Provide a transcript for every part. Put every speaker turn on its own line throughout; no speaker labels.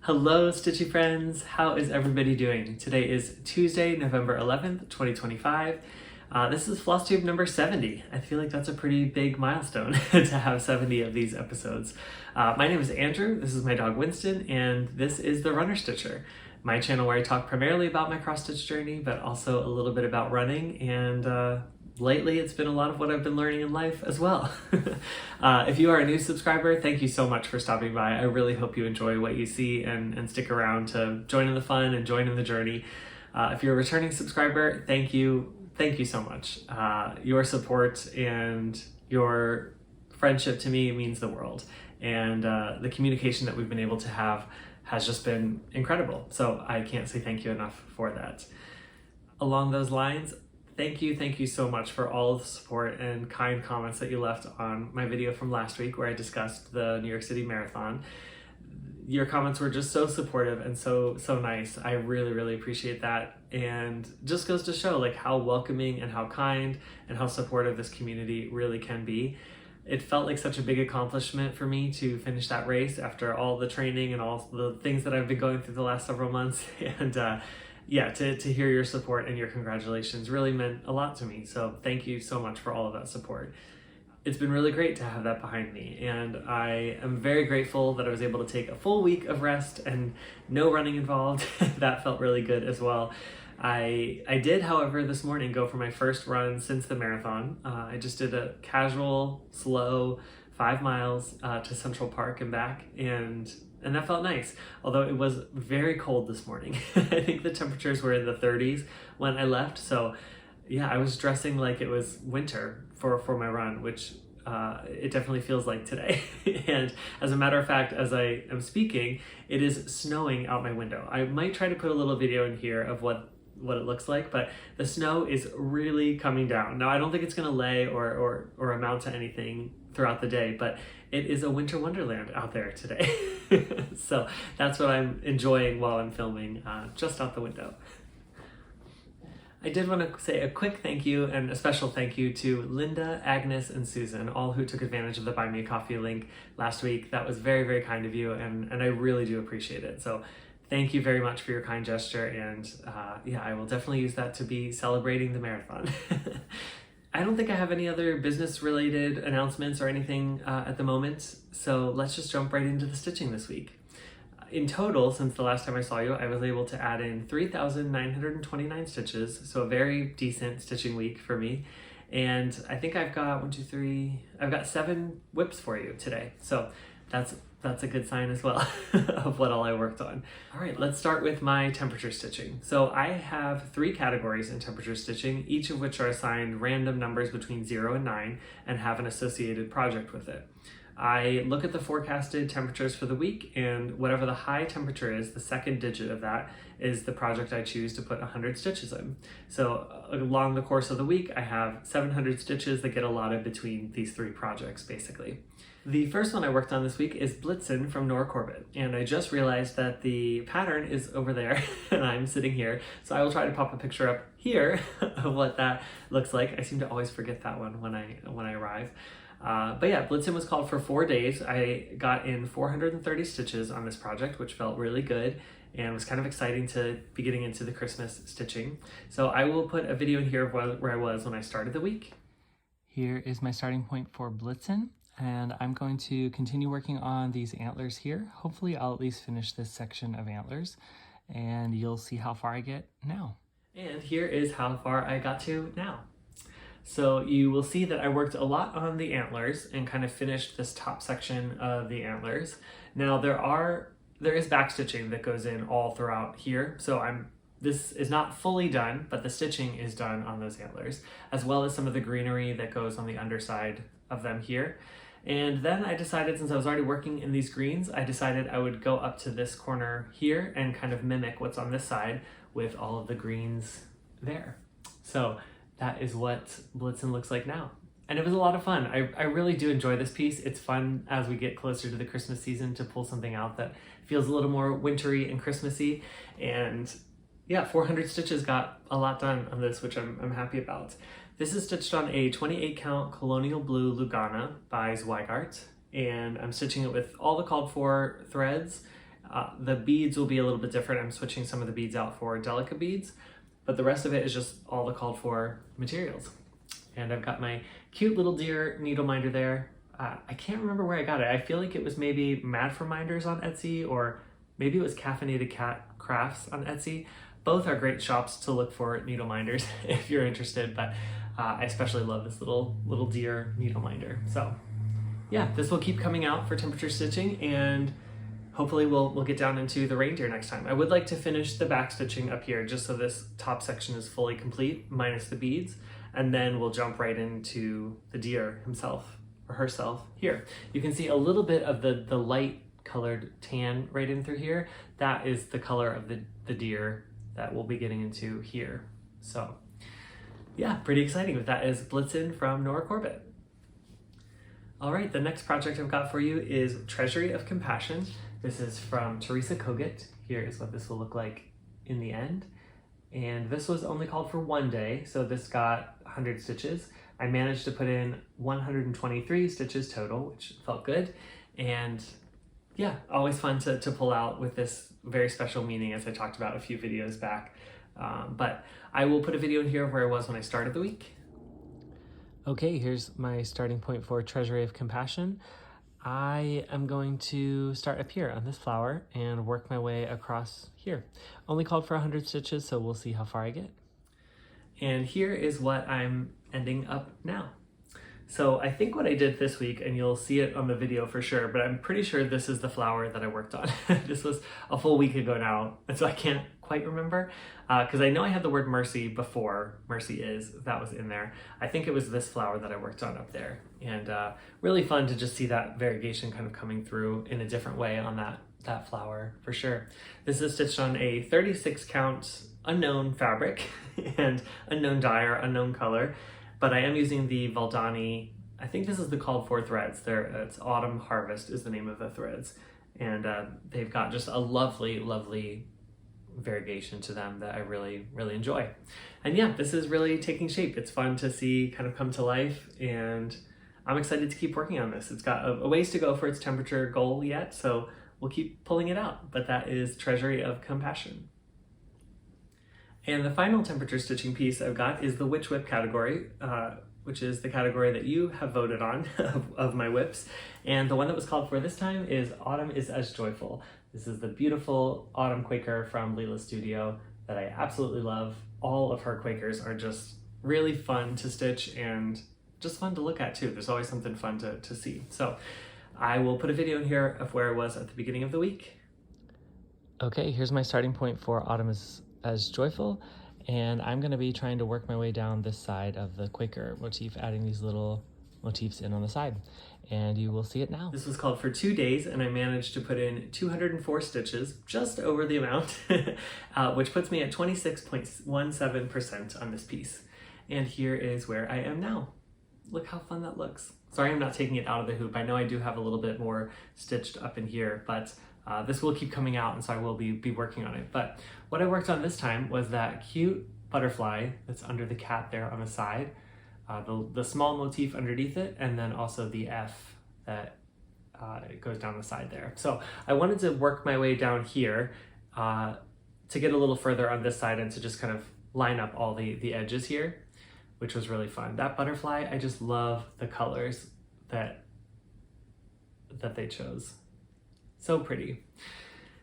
Hello, Stitchy friends! How is everybody doing? Today is Tuesday, November 11th, 2025. This is Flosstube number 70. I feel like that's a pretty big milestone to have 70 of these episodes. My name is Andrew, this is my dog Winston, and this is the Runner Stitcher, my channel where I talk primarily about my cross-stitch journey, but also a little bit about running, and lately it's been a lot of what I've been learning in life as well. If you are a new subscriber, thank you so much for stopping by. I really hope you enjoy what you see and stick around to join in the fun and join in the journey. If you're a returning subscriber, thank you so much. Your support and your friendship to me means the world, and the communication that we've been able to have has just been incredible. So I can't say thank you enough for that. Along those lines, thank you so much for all of the support and kind comments that you left on my video from last week where I discussed the New York City Marathon. Your comments were just so supportive and so nice. I really appreciate that, and just goes to show like how welcoming and how kind and how supportive this community really can be. It felt like such a big accomplishment for me to finish that race after all the training and all the things that I've been going through the last several months, and yeah, to hear your support and your congratulations really meant a lot to me. So thank you so much for all of that support. It's been really great to have that behind me, and I am very grateful that I was able to take a full week of rest and no running involved. That felt really good as well. I did, however, this morning go for my first run since the marathon. I just did a casual, slow 5 miles to Central Park and back, and that felt nice, although it was very cold this morning. I think the temperatures were in the 30s when I left, so yeah, I was dressing like it was winter for my run, which it definitely feels like today. And as a matter of fact, as I am speaking, it is snowing out my window. I might try to put a little video in here of what it looks like, but the snow is really coming down. Now, I don't think it's going to lay or amount to anything throughout the day, but it is a winter wonderland out there today. So that's what I'm enjoying while I'm filming just out the window. I did want to say a quick thank you and a special thank you to Linda, Agnes, and Susan, all who took advantage of the Buy Me a Coffee link last week. That was very kind of you, and I really do appreciate it. So thank you very much for your kind gesture, and yeah, I will definitely use that to be celebrating the marathon. I don't think I have any other business-related announcements or anything at the moment, so let's just jump right into the stitching this week. In total, since the last time I saw you, I was able to add in 3,929 stitches, so a very decent stitching week for me. And I think I've got I've got 7 whips for you today. So that's a good sign as well of what all I worked on. All right, let's start with my temperature stitching. So I have 3 categories in temperature stitching, each of which are assigned random numbers between 0 and 9 and have an associated project with it. I look at the forecasted temperatures for the week, and whatever the high temperature is, the second digit of that is the project I choose to put 100 stitches in. So along the course of the week, I have 700 stitches that get allotted between these 3 projects, basically. The first one I worked on this week is Blitzen from Nora Corbett, and I just realized that the pattern is over there and I'm sitting here, so I will try to pop a picture up here of what that looks like. I seem to always forget that one when I arrive. But yeah, Blitzen was called for 4 days. I got in 430 stitches on this project, which felt really good and was kind of exciting to be getting into the Christmas stitching. So I will put a video in here of where I was when I started the week. Here is my starting point for Blitzen, and I'm going to continue working on these antlers here. Hopefully I'll at least finish this section of antlers, and you'll see how far I get now. And here is how far I got to now. So you will see that I worked a lot on the antlers and kind of finished this top section of the antlers. Now there is back stitching that goes in all throughout here. So this is not fully done, but the stitching is done on those antlers, as well as some of the greenery that goes on the underside of them here. And then I decided, since I was already working in these greens, I decided I would go up to this corner here and kind of mimic what's on this side with all of the greens there. So that is what Blitzen looks like now. And it was a lot of fun. I really do enjoy this piece. It's fun as we get closer to the Christmas season to pull something out that feels a little more wintry and Christmassy. And yeah, 400 stitches got a lot done on this, which I'm happy about. This is stitched on a 28 count Colonial Blue Lugana by Zweigart, and I'm stitching it with all the called for threads The beads will be a little bit different. I'm switching some of the beads out for delicate beads, but the rest of it is just all the called for materials. And I've got my cute little deer needle minder there. I can't remember where I got it. I feel like it was maybe Mad for Minders on Etsy, or maybe it was Caffeinated Cat Crafts on Etsy. Both are great shops to look for needle minders if you're interested, but I especially love this little deer needle minder. So yeah, this will keep coming out for temperature stitching, and hopefully we'll get down into the reindeer next time. I would like to finish the back stitching up here just so this top section is fully complete, minus the beads, and then we'll jump right into the deer himself or herself here. You can see a little bit of the light colored tan right in through here. That is the color of the deer that we'll be getting into here. So yeah, pretty exciting. But that is Blitzen from Nora Corbett. All right, the next project I've got for you is Treasury of Compassion. This is from Teresa Kogut. Here is what this will look like in the end. And this was only called for 1 day, so this got 100 stitches. I managed to put in 123 stitches total, which felt good. And yeah, always fun to pull out with this very special meaning, as I talked about a few videos back. But I will put a video in here of where I was when I started the week. Okay, here's my starting point for Treasury of Compassion. I am going to start up here on this flower and work my way across here. Only called for 100 stitches, so we'll see how far I get. And here is what I'm ending up now. So I think what I did this week, and you'll see it on the video for sure, but I'm pretty sure this is the flower that I worked on. This was a full week ago now, and so I can't quite remember, because I know I had the word mercy before, mercy is, that was in there. I think it was this flower that I worked on up there, and really fun to just see that variegation kind of coming through in a different way on that flower for sure. This is stitched on a 36 count unknown fabric and unknown dye or unknown color. But I am using the Valdani, I think this is the called for threads. It's Autumn Harvest is the name of the threads. And they've got just a lovely, lovely variegation to them that I really, really enjoy. And yeah, this is really taking shape. It's fun to see kind of come to life, and I'm excited to keep working on this. It's got a ways to go for its temperature goal yet, so we'll keep pulling it out. But that is Treasury of Compassion. And the final temperature stitching piece I've got is the Witch Whip category, which is the category that you have voted on of my whips. And the one that was called for this time is Autumn is as Joyful. This is the beautiful Autumn Quaker from Lila Studio that I absolutely love. All of her Quakers are just really fun to stitch and just fun to look at too. There's always something fun to see. So I will put a video in here of where I was at the beginning of the week. Okay, here's my starting point for Autumn is as Joyful, and I'm going to be trying to work my way down this side of the Quaker motif, adding these little motifs in on the side, and you will see it now. This was called for 2 days, and I managed to put in 204 stitches, just over the amount, which puts me at 26.17% on this piece. And here is where I am now. Look how fun that looks. Sorry I'm not taking it out of the hoop. I know I do have a little bit more stitched up in here, but this will keep coming out, and so I will be working on it. But what I worked on this time was that cute butterfly that's under the cat there on the side, the small motif underneath it, and then also the F that it goes down the side there. So I wanted to work my way down here to get a little further on this side and to just kind of line up all the edges here, which was really fun. That butterfly, I just love the colors that they chose. So pretty.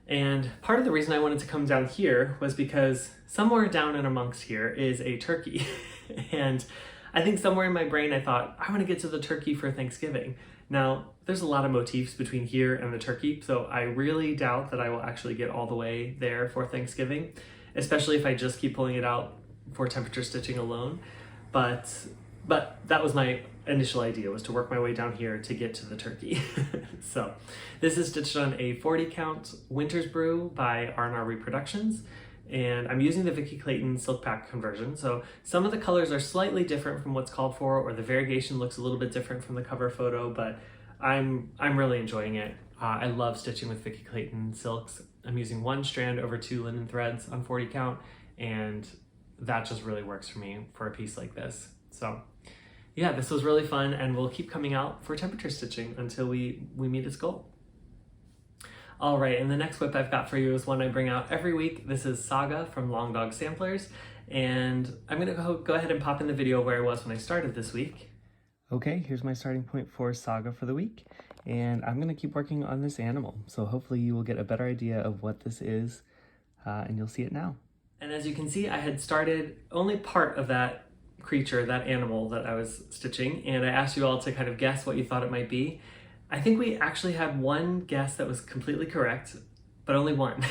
And part of the reason I wanted to come down here was because somewhere down in amongst here is a turkey. And I think somewhere in my brain I thought, I want to get to the turkey for Thanksgiving. Now, there's a lot of motifs between here and the turkey, so I really doubt that I will actually get all the way there for Thanksgiving, especially if I just keep pulling it out for temperature stitching alone. But that was my initial idea, was to work my way down here to get to the turkey. So this is stitched on a 40 count Winter's Brew by R&R Reproductions, and I'm using the Vicky Clayton Silk Pack conversion. So some of the colors are slightly different from what's called for, or the variegation looks a little bit different from the cover photo, but I'm really enjoying it. I love stitching with Vicky Clayton silks. I'm using 1 strand over 2 linen threads on 40 count, and that just really works for me for a piece like this. So yeah, this was really fun, and we'll keep coming out for temperature stitching until we meet its goal. All right, and the next whip I've got for you is one I bring out every week. This is Saga from Long Dog Samplers, and I'm gonna go ahead and pop in the video where I was when I started this week. Okay, here's my starting point for Saga for the week, and I'm gonna keep working on this animal. So hopefully you will get a better idea of what this is, and you'll see it now. And as you can see, I had started only part of that creature, that animal that I was stitching, and I asked you all to kind of guess what you thought it might be. I think we actually had one guess that was completely correct, but only one.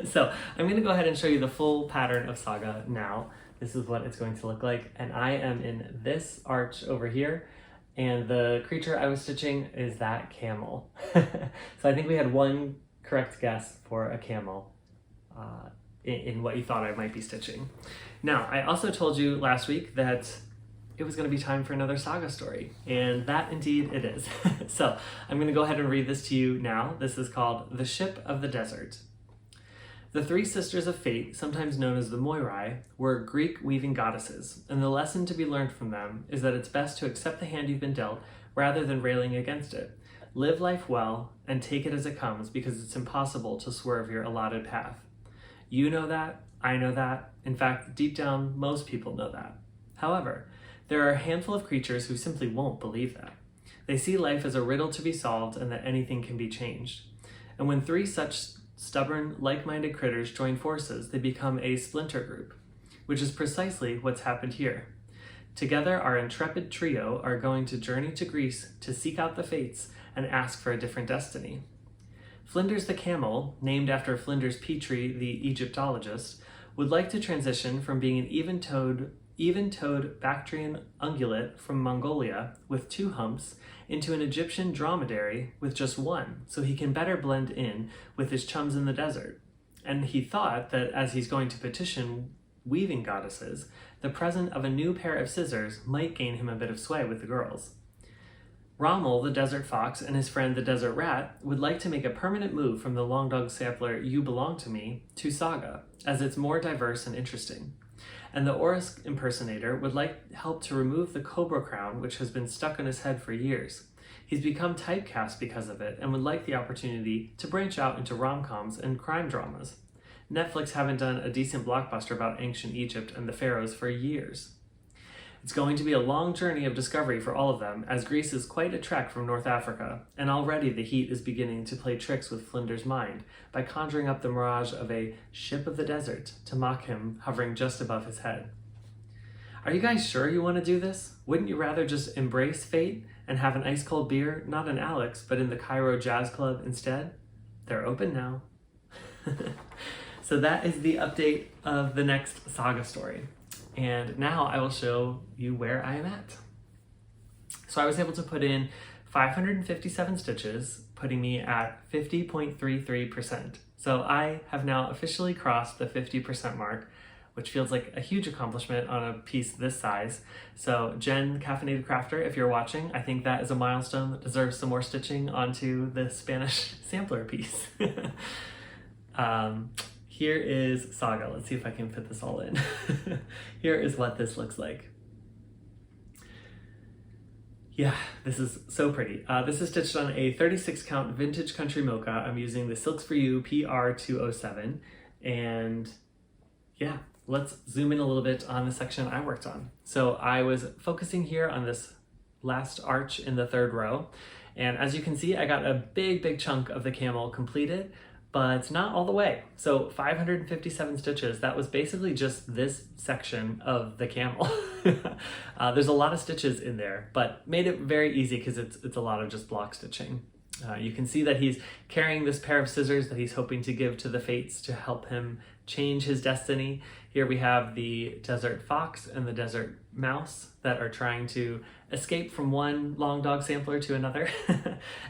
So I'm going to go ahead and show you the full pattern of Saga now. This is what it's going to look like, and I am in this arch over here, and the creature I was stitching is that camel. So I think we had one correct guess for a camel in what you thought I might be stitching. Now, I also told you last week that it was going to be time for another Saga story, and that indeed it is. So I'm going to go ahead and read this to you now. This is called The Ship of the Desert. The three sisters of fate, sometimes known as the Moirai, were Greek weaving goddesses, and the lesson to be learned from them is that it's best to accept the hand you've been dealt rather than railing against it. Live life well and take it as it comes, because it's impossible to swerve your allotted path. You know that, I know that. In fact, deep down, most people know that. However, there are a handful of creatures who simply won't believe that. They see life as a riddle to be solved and that anything can be changed. And when three such stubborn, like-minded critters join forces, they become a splinter group, which is precisely what's happened here. Together, our intrepid trio are going to journey to Greece to seek out the fates and ask for a different destiny. Flinders the camel, named after Flinders Petrie, the Egyptologist, would like to transition from being an even-toed Bactrian ungulate from Mongolia with 2 humps into an Egyptian dromedary with just 1, so he can better blend in with his chums in the desert. And he thought that as he's going to petition weaving goddesses, the present of a new pair of scissors might gain him a bit of sway with the girls. Rommel, the desert fox, and his friend the desert rat would like to make a permanent move from the Long Dog Sampler You Belong to Me to Saga, as it's more diverse and interesting. And the Oris impersonator would like help to remove the cobra crown which has been stuck on his head for years. He's become typecast because of it and would like the opportunity to branch out into rom-coms and crime dramas. Netflix haven't done a decent blockbuster about ancient Egypt and the pharaohs for years. It's going to be a long journey of discovery for all of them, as Greece is quite a trek from North Africa, and already the heat is beginning to play tricks with Flinders' mind by conjuring up the mirage of a ship of the desert to mock him hovering just above his head. Are you guys sure you want to do this? Wouldn't you rather just embrace fate and have an ice-cold beer, not in Alex, but in the Cairo Jazz Club instead? They're open now. So that is the update of the next Saga story. And now I will show you where I am at. So I was able to put in 557 stitches, putting me at 50.33%. So I have now officially crossed the 50% mark, which feels like a huge accomplishment on a piece this size. So Jen, Caffeinated Crafter, if you're watching, I think that is a milestone that deserves some more stitching onto the Spanish sampler piece. Here is Saga. Let's see if I can fit this all in. Here is what this looks like. Yeah, this is so pretty. This is stitched on a 36 count vintage country mocha. I'm using the Silks For You PR207. And yeah, let's zoom in a little bit on the section I worked on. So I was focusing here on this last arch in the 3rd row. And as you can see, I got a big chunk of the camel completed, but not all the way. So 557 stitches, that was basically just this section of the camel. There's a lot of stitches in there, but made it very easy because it's a lot of just block stitching. You can see that he's carrying this pair of scissors that he's hoping to give to the fates to help him change his destiny. Here we have the desert fox and the desert mouse that are trying to escape from one long dog sampler to another.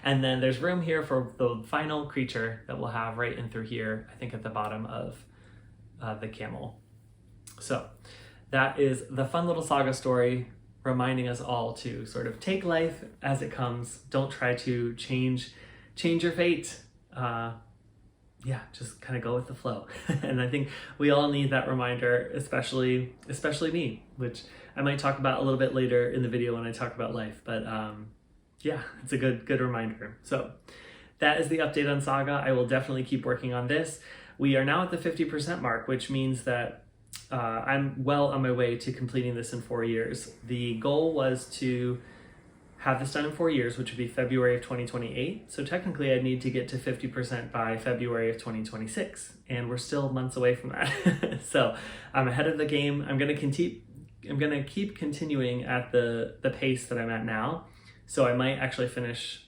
And then there's room here for the final creature that we'll have right in through here, I think at the bottom of the camel. So that is the fun little Saga story, reminding us all to sort of take life as it comes. Don't try to change your fate. Yeah, just kind of go with the flow. And I think we all need that reminder, especially me, which I might talk about a little bit later in the video when I talk about life. But yeah, it's a good reminder. So that is the update on Saga. I will definitely keep working on this. We are now at the 50% mark, which means that I'm well on my way to completing this in 4 years. The goal was to have this done in 4 years, which would be February of 2028. So technically I'd need to get to 50% by February of 2026, and we're still months away from that. So I'm ahead of the game. I'm gonna keep continuing at the pace that I'm at now. So I might actually finish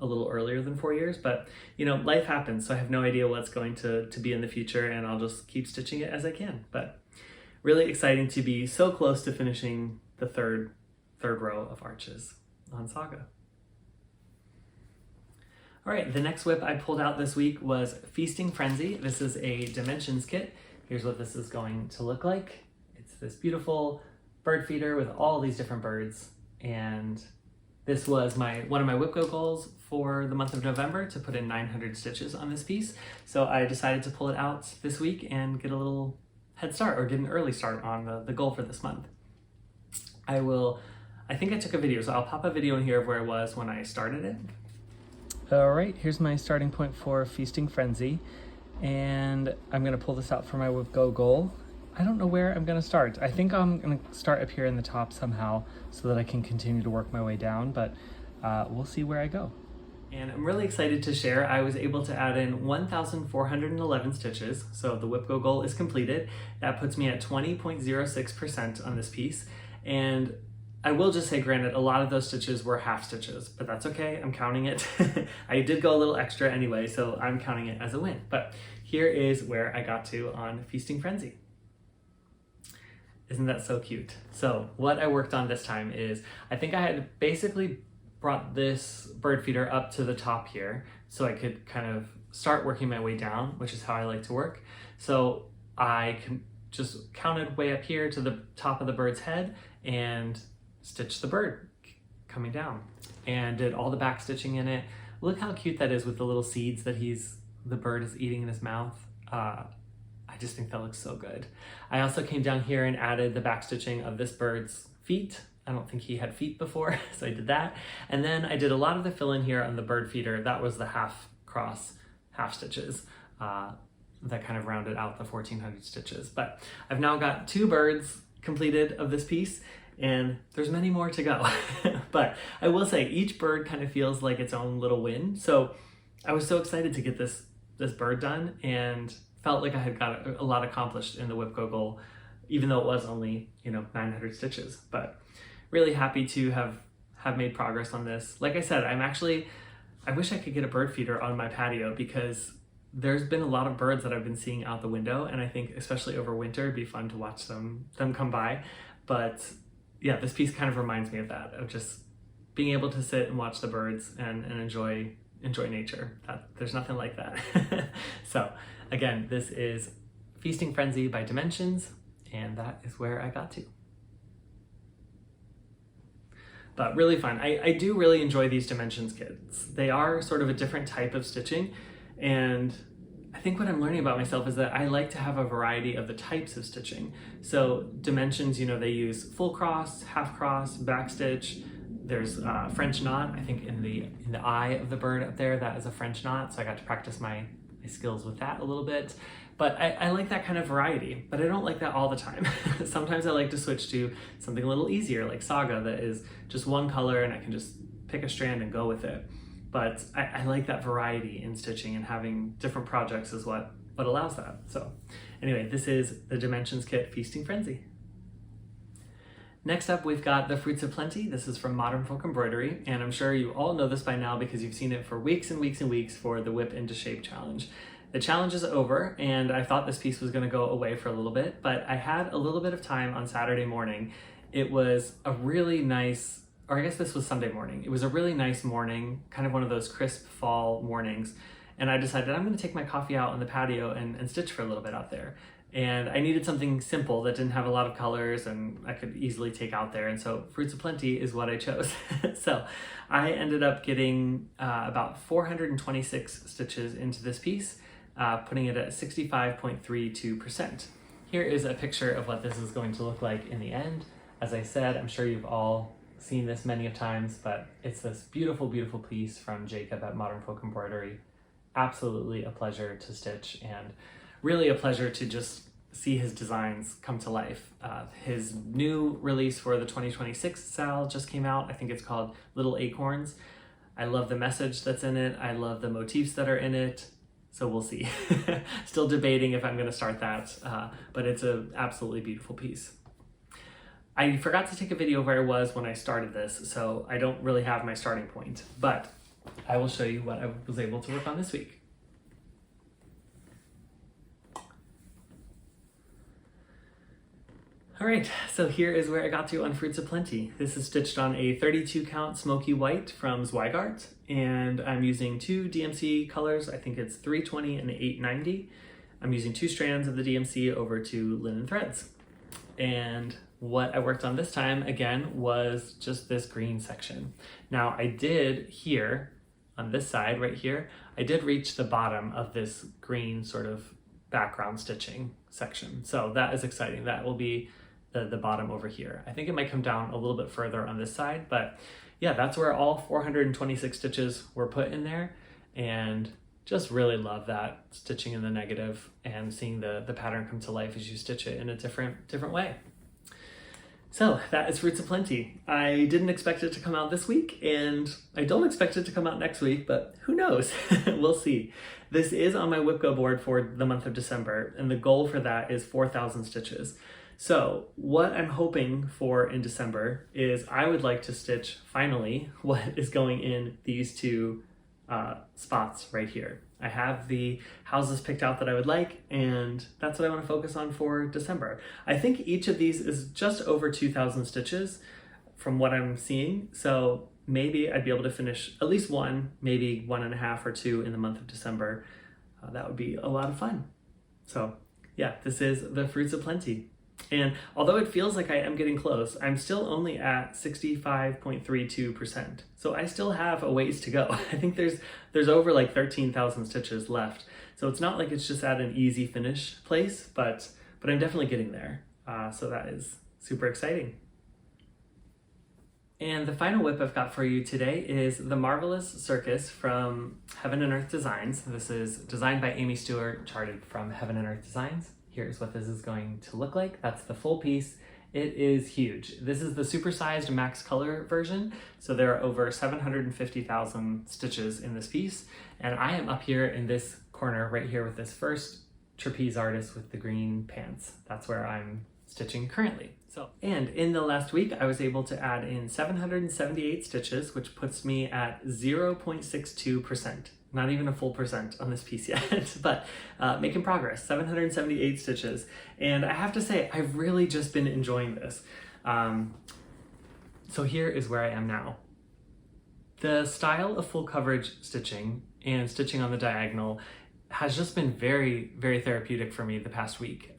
a little earlier than 4 years, but you know, life happens. So I have no idea what's going to be in the future, and I'll just keep stitching it as I can. But really exciting to be so close to finishing the third row of arches on Saga. All right, the next whip I pulled out this week was Feasting Frenzy. This is a dimensions kit. Here's what this is going to look like. It's this beautiful bird feeder with all these different birds, and this was one of my whip go goals for the month of November, to put in 900 stitches on this piece. So I decided to pull it out this week and get a little head start, or get an early start on the goal for this month. I think I took a video, so I'll pop a video in here of where I was when I started it. All right, here's my starting point for Feasting Frenzy, and I'm gonna pull this out for my whip go goal. I don't know where I'm gonna start. I think I'm gonna start up here in the top somehow so that I can continue to work my way down, but we'll see where I go. And I'm really excited to share, I was able to add in 1,411 stitches, so the whip go goal is completed. That puts me at 20.06% on this piece, and I will just say, granted, a lot of those stitches were half stitches, but that's okay, I'm counting it. I did go a little extra anyway, so I'm counting it as a win. But here is where I got to on Feasting Frenzy. Isn't that so cute? So what I worked on this time is, I think I had basically brought this bird feeder up to the top here so I could kind of start working my way down, which is how I like to work. So I just counted way up here to the top of the bird's head and stitched the bird coming down, and did all the back stitching in it. Look how cute that is with the little seeds that the bird is eating in his mouth. I just think that looks so good. I also came down here and added the back stitching of this bird's feet. I don't think he had feet before, so I did that. And then I did a lot of the fill in here on the bird feeder. That was the half stitches that kind of rounded out the 1,400 stitches. But I've now got 2 birds completed of this piece, and there's many more to go. But I will say, each bird kind of feels like its own little win. So I was so excited to get this bird done, and felt like I had got a lot accomplished in the whip go goal, even though it was only, 900 stitches. But really happy to have made progress on this. Like I said, I wish I could get a bird feeder on my patio, because there's been a lot of birds that I've been seeing out the window, and I think especially over winter it'd be fun to watch them come by. But yeah, this piece kind of reminds me of that, of just being able to sit and watch the birds and enjoy nature. There's nothing like that. So again, this is Feasting Frenzy by Dimensions, and that is where I got to. But really fun. I do really enjoy these dimensions kits. They are sort of a different type of stitching, and I think what I'm learning about myself is that I like to have a variety of the types of stitching. So dimensions, they use full cross, half cross, back stitch. There's French knot. I think in the eye of the bird up there, that is a French knot. So I got to practice my skills with that a little bit. But I like that kind of variety, but I don't like that all the time. Sometimes I like to switch to something a little easier, like Saga, that is just one color and I can just pick a strand and go with it. But I like that variety in stitching, and having different projects is what allows that. So anyway, this is the Dimensions Kit Feasting Frenzy. Next up, we've got the Fruits of Plenty. This is from Modern Folk Embroidery, and I'm sure you all know this by now because you've seen it for weeks and weeks and weeks for the Whip into Shape Challenge. The challenge is over, and I thought this piece was going to go away for a little bit, but I had a little bit of time on Saturday morning. It was a really nice, or I guess this was Sunday morning. It was a really nice morning, kind of one of those crisp fall mornings, and I decided I'm going to take my coffee out on the patio and stitch for a little bit out there. And I needed something simple that didn't have a lot of colors and I could easily take out there, and so Fruits of Plenty is what I chose. So I ended up getting about 426 stitches into this piece, putting it at 65.32%. Here is a picture of what this is going to look like in the end. As I said, I'm sure you've all seen this many of times, but it's this beautiful, beautiful piece from Jacob at Modern Folk Embroidery. Absolutely a pleasure to stitch, and really a pleasure to just see his designs come to life. His new release for the 2026 Sal just came out. I think it's called Little Acorns. I love the message that's in it. I love the motifs that are in it. So we'll see. Still debating if I'm going to start that, but it's an absolutely beautiful piece. I forgot to take a video of where I was when I started this, so I don't really have my starting point, but I will show you what I was able to work on this week. All right, so here is where I got to on Fruits of Plenty. This is stitched on a 32 count smoky white from Zweigart, and I'm using two DMC colors. I think it's 320 and 890. I'm using 2 strands of the DMC over 2 linen threads. And what I worked on this time, again, was just this green section. Now I did here, on this side right here, I did reach the bottom of this green sort of background stitching section. So that is exciting. That will be the bottom over here. I think it might come down a little bit further on this side, but yeah, that's where all 426 stitches were put in there, and just really love that stitching in the negative and seeing the pattern come to life as you stitch it in a different way. So that is Fruits of Plenty. I didn't expect it to come out this week, and I don't expect it to come out next week, but who knows? We'll see. This is on my WIPGO board for the month of December, and the goal for that is 4,000 stitches. So what I'm hoping for in December is I would like to stitch finally what is going in these 2 spots right here. I have the houses picked out that I would like, and that's what I want to focus on for December. I think each of these is just over 2,000 stitches from what I'm seeing. So maybe I'd be able to finish at least 1, maybe 1.5 or 2 in the month of December. That would be a lot of fun. So yeah, this is the Fruits of Plenty. And although it feels like I am getting close, I'm still only at 65.32%. So I still have a ways to go. I think there's over like 13,000 stitches left. So it's not like it's just at an easy finish place, but I'm definitely getting there. So that is super exciting. And the final whip I've got for you today is the Marvelous Circus from Heaven and Earth Designs. This is designed by Aimee Stewart, charted from Heaven and Earth Designs. Here's what this is going to look like. That's the full piece. It is huge. This is the supersized max color version. So there are over 750,000 stitches in this piece. And I am up here in this corner right here with this first trapeze artist with the green pants. That's where I'm stitching currently. And in the last week, I was able to add in 778 stitches, which puts me at 0.62%. Not even a full percent on this piece yet, but making progress, 778 stitches. And I have to say, I've really just been enjoying this. So here is where I am now. The style of full coverage stitching and stitching on the diagonal has just been very, very therapeutic for me the past week.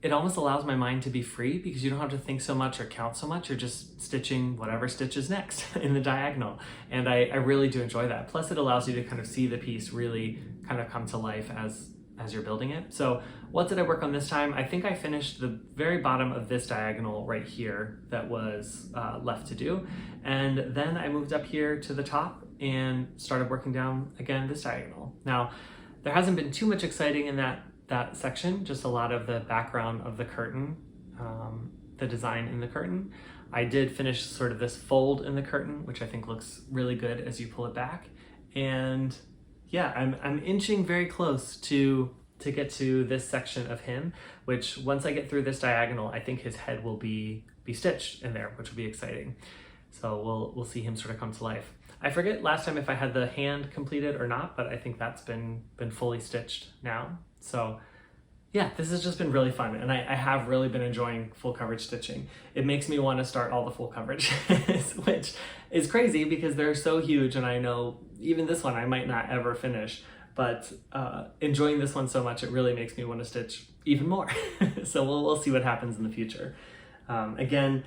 It almost allows my mind to be free because you don't have to think so much or count so much. You're just stitching whatever stitch is next in the diagonal. And I really do enjoy that. Plus it allows you to kind of see the piece really kind of come to life as you're building it. So what did I work on this time? I think I finished the very bottom of this diagonal right here that was left to do. And then I moved up here to the top and started working down again this diagonal. Now, there hasn't been too much exciting in that section, just a lot of the background of the curtain, the design in the curtain. I did finish sort of this fold in the curtain, which I think looks really good as you pull it back. And yeah, I'm inching very close to get to this section of him, which once I get through this diagonal, I think his head will be stitched in there, which will be exciting. So we'll see him sort of come to life. I forget last time if I had the hand completed or not, but I think that's been fully stitched now. So yeah, this has just been really fun, and I have really been enjoying full coverage stitching. It makes me want to start all the full coverage, which is crazy because they're so huge, and I know even this one I might not ever finish, but enjoying this one so much, it really makes me want to stitch even more. So we'll see what happens in the future. Again,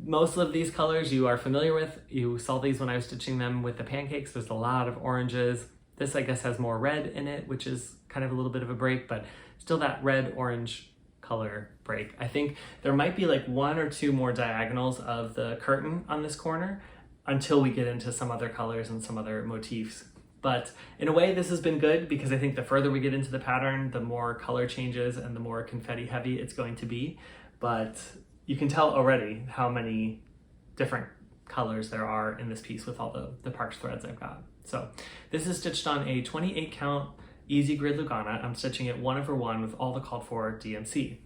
most of these colors you are familiar with. You saw these when I was stitching them with the pancakes. There's a lot of oranges. This, I guess, has more red in it, which is kind of a little bit of a break, but still that red-orange color break. I think there might be like 1 or 2 more diagonals of the curtain on this corner until we get into some other colors and some other motifs. But in a way, this has been good because I think the further we get into the pattern, the more color changes and the more confetti heavy it's going to be. But you can tell already how many different colors there are in this piece with all the parched threads I've got. So this is stitched on a 28 count easy grid Lugana. I'm stitching it 1/1 with all the called for DMC.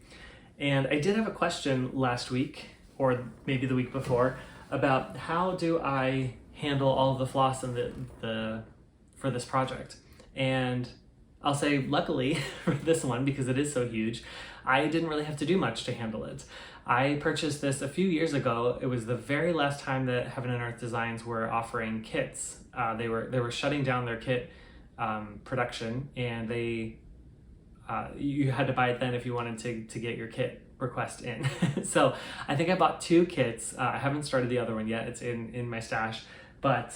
And I did have a question last week, or maybe the week before, about how do I handle all of the floss and for this project. And I'll say luckily for this one, because it is so huge, I didn't really have to do much to handle it. I purchased this a few years ago. It was the very last time that Heaven and Earth Designs were offering kits. They were shutting down their kit production, and you had to buy it then if you wanted to get your kit request in. So I think I bought 2 kits. I haven't started the other one yet. It's in my stash, but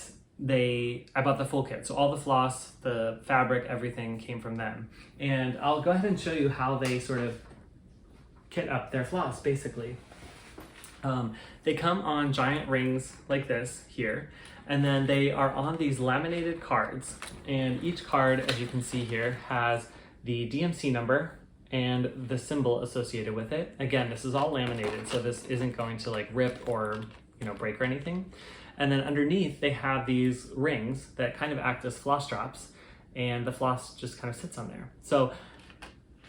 I bought the full kit. So all the floss, the fabric, everything came from them. And I'll go ahead and show you how they sort of kit up their floss, basically. They come on giant rings like this here, and then they are on these laminated cards. And each card, as you can see here, has the DMC number and the symbol associated with it. Again, this is all laminated, so this isn't going to like rip or break or anything. And then underneath they have these rings that kind of act as floss drops, and the floss just kind of sits on there. So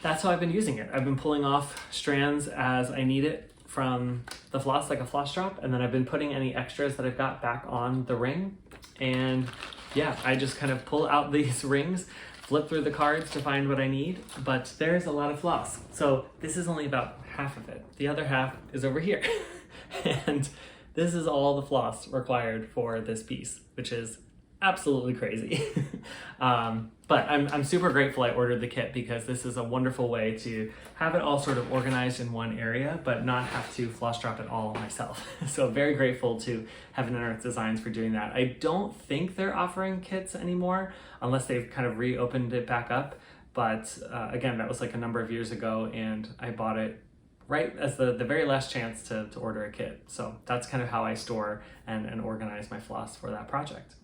that's how I've been using it. I've been pulling off strands as I need it from the floss, like a floss drop, and then I've been putting any extras that I've got back on the ring. And yeah, I just kind of pull out these rings, flip through the cards to find what I need, but there's a lot of floss. So this is only about half of it. The other half is over here. And this is all the floss required for this piece, which is absolutely crazy. But I'm super grateful I ordered the kit, because this is a wonderful way to have it all sort of organized in one area, but not have to floss drop it all myself. So very grateful to Heaven and Earth Designs for doing that. I don't think they're offering kits anymore, unless they've kind of reopened it back up. But again, that was like a number of years ago, and I bought it right as the very last chance to order a kit. So that's kind of how I store and organize my floss for that project.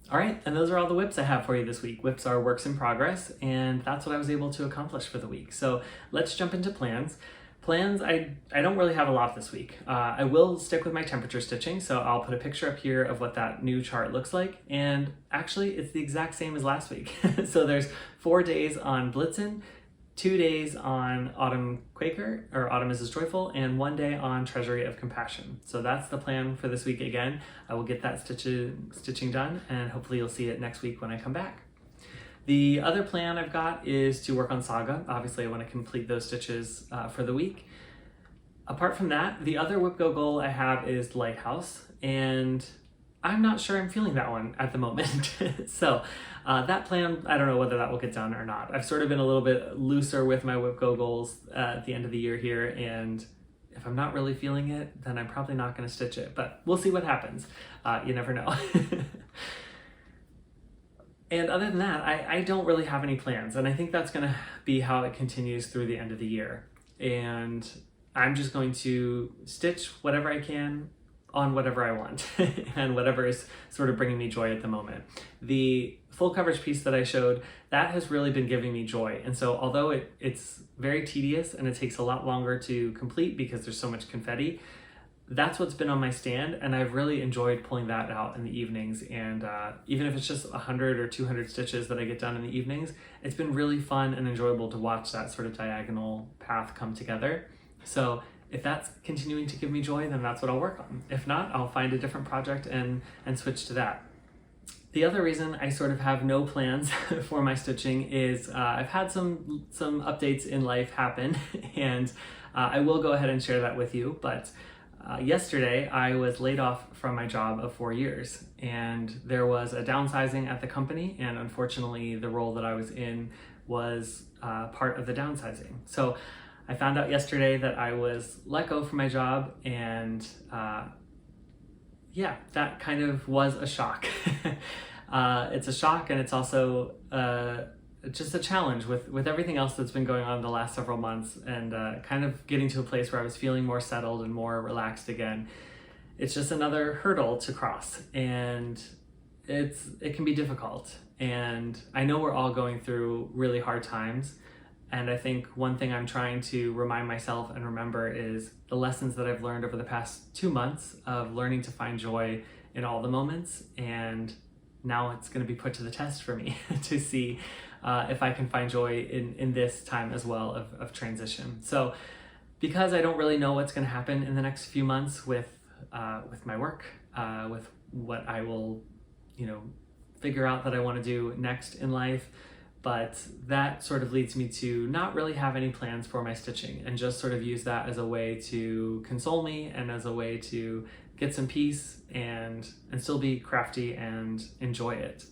All right, and those are all the whips I have for you this week. Whips are works in progress, and that's what I was able to accomplish for the week. So let's jump into plans. Plans, I don't really have a lot this week. I will stick with my temperature stitching, so I'll put a picture up here of what that new chart looks like. And actually, it's the exact same as last week. So there's 4 days on Blitzen, 2 days on Autumn Quaker, or Autumn is Joyful, and 1 day on Treasury of Compassion. So that's the plan for this week again. I will get that stitching done, and hopefully you'll see it next week when I come back. The other plan I've got is to work on Saga. Obviously I want to complete those stitches for the week. Apart from that, the other Whip Go goal I have is Lighthouse, and I'm not sure I'm feeling that one at the moment. So that plan, I don't know whether that will get done or not. I've sort of been a little bit looser with my Whip Go goals at the end of the year here, and if I'm not really feeling it, then I'm probably not going to stitch it, but we'll see what happens. You never know. And other than that, I don't really have any plans, and I think that's going to be how it continues through the end of the year. And I'm just going to stitch whatever I can on whatever I want and whatever is sort of bringing me joy at the moment. The full coverage piece that I showed, that has really been giving me joy. And so although it's very tedious and it takes a lot longer to complete because there's so much confetti, that's what's been on my stand, and I've really enjoyed pulling that out in the evenings. And even if it's just 100 or 200 stitches that I get done in the evenings, it's been really fun and enjoyable to watch that sort of diagonal path come together. So if that's continuing to give me joy, then that's what I'll work on. If not, I'll find a different project and switch to that. The other reason I sort of have no plans for my stitching is I've had some updates in life happen, and I will go ahead and share that with you. But yesterday I was laid off from my job of 4 years, and there was a downsizing at the company, and unfortunately the role that I was in was part of the downsizing. So I found out yesterday that I was let go from my job, and yeah, that kind of was a shock. It's a shock, and it's also just a challenge with everything else that's been going on the last several months, and kind of getting to a place where I was feeling more settled and more relaxed again. It's just another hurdle to cross, and it can be difficult. And I know we're all going through really hard times. And I think one thing I'm trying to remind myself and remember is the lessons that I've learned over the past 2 months of learning to find joy in all the moments. And now it's going to be put to the test for me to see if I can find joy in this time as well of transition. So because I don't really know what's going to happen in the next few months with my work, with what I will, figure out that I want to do next in life, but that sort of leads me to not really have any plans for my stitching and just sort of use that as a way to console me and as a way to get some peace and still be crafty and enjoy it.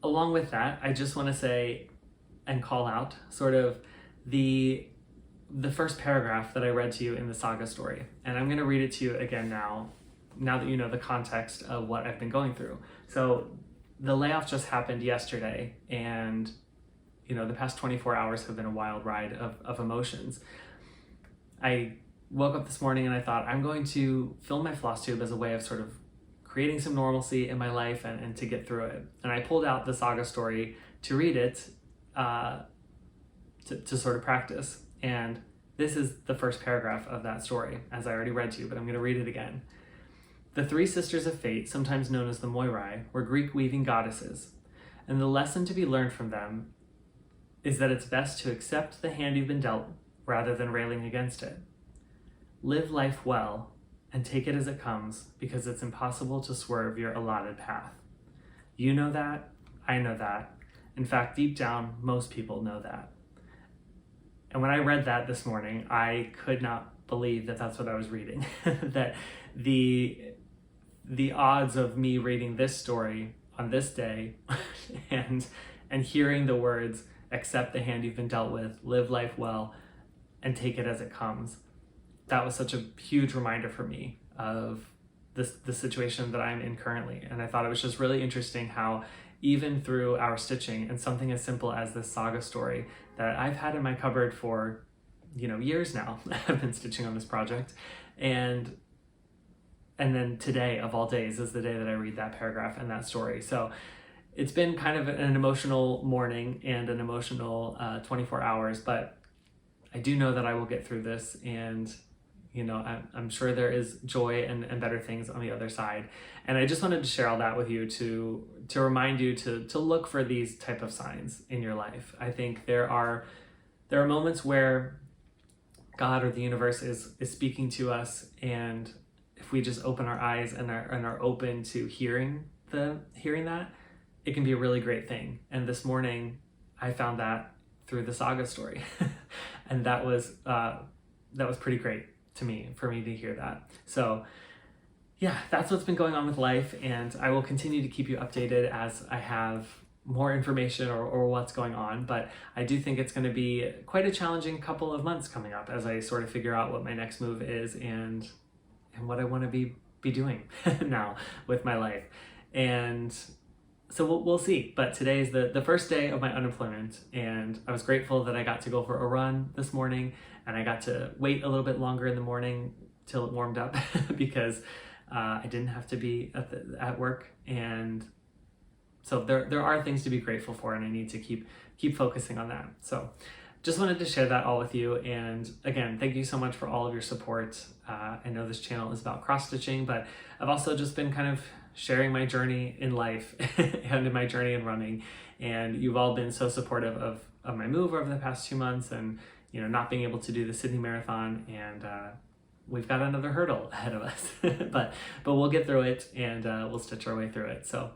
Along with that, I just want to say and call out sort of the first paragraph that I read to you in the Saga story. And I'm going to read it to you again now that you know the context of what I've been going through. So the layoff just happened yesterday, and the past 24 hours have been a wild ride of emotions. I woke up this morning and I thought, I'm going to film my Flosstube as a way of sort of creating some normalcy in my life and to get through it. And I pulled out the Saga story to read it to sort of practice. And this is the first paragraph of that story, as I already read to you, but I'm going to read it again. The three sisters of fate, sometimes known as the Moirai, were Greek weaving goddesses, and the lesson to be learned from them is that it's best to accept the hand you've been dealt rather than railing against it. Live life well and take it as it comes, because it's impossible to swerve your allotted path. You know that, I know that. In fact, deep down, most people know that. And when I read that this morning, I could not believe that that's what I was reading. That the odds of me reading this story on this day and hearing the words, accept the hand you've been dealt with, live life well, and take it as it comes. That was such a huge reminder for me of the situation that I'm in currently. And I thought it was just really interesting how even through our stitching and something as simple as this Saga story that I've had in my cupboard for, years now, I've been stitching on this project. And then today, of all days, is the day that I read that paragraph and that story. So it's been kind of an emotional morning and an emotional 24 hours, but I do know that I will get through this, and I'm sure there is joy and better things on the other side. And I just wanted to share all that with you to remind you to look for these type of signs in your life. I think there are moments where God or the universe is speaking to us, and if we just open our eyes and are open to hearing that, it can be a really great thing. And this morning, I found that through the Saga story, and that was pretty great to me, for me to hear that. So yeah, that's what's been going on with life, and I will continue to keep you updated as I have more information or what's going on. But I do think it's going to be quite a challenging couple of months coming up as I sort of figure out what my next move is and what I want to be doing now with my life. And so we'll see. But today is the first day of my unemployment, and I was grateful that I got to go for a run this morning, and I got to wait a little bit longer in the morning till it warmed up because I didn't have to be at work. And so there are things to be grateful for, and I need to keep focusing on that. So just wanted to share that all with you. And again, thank you so much for all of your support. I know this channel is about cross-stitching, but I've also just been kind of sharing my journey in life and in my journey in running. And you've all been so supportive of my move over the past 2 months, and not being able to do the Sydney Marathon. And we've got another hurdle ahead of us, but we'll get through it, and we'll stitch our way through it. So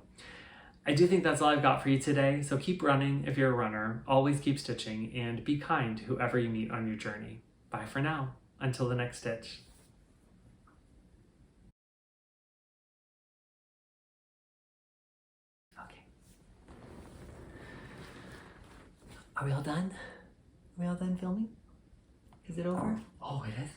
I do think that's all I've got for you today. So keep running if you're a runner, always keep stitching, and be kind to whoever you meet on your journey. Bye for now, until the next stitch. Okay. Are we all done? Are we all done filming? Is it over? Oh, it is?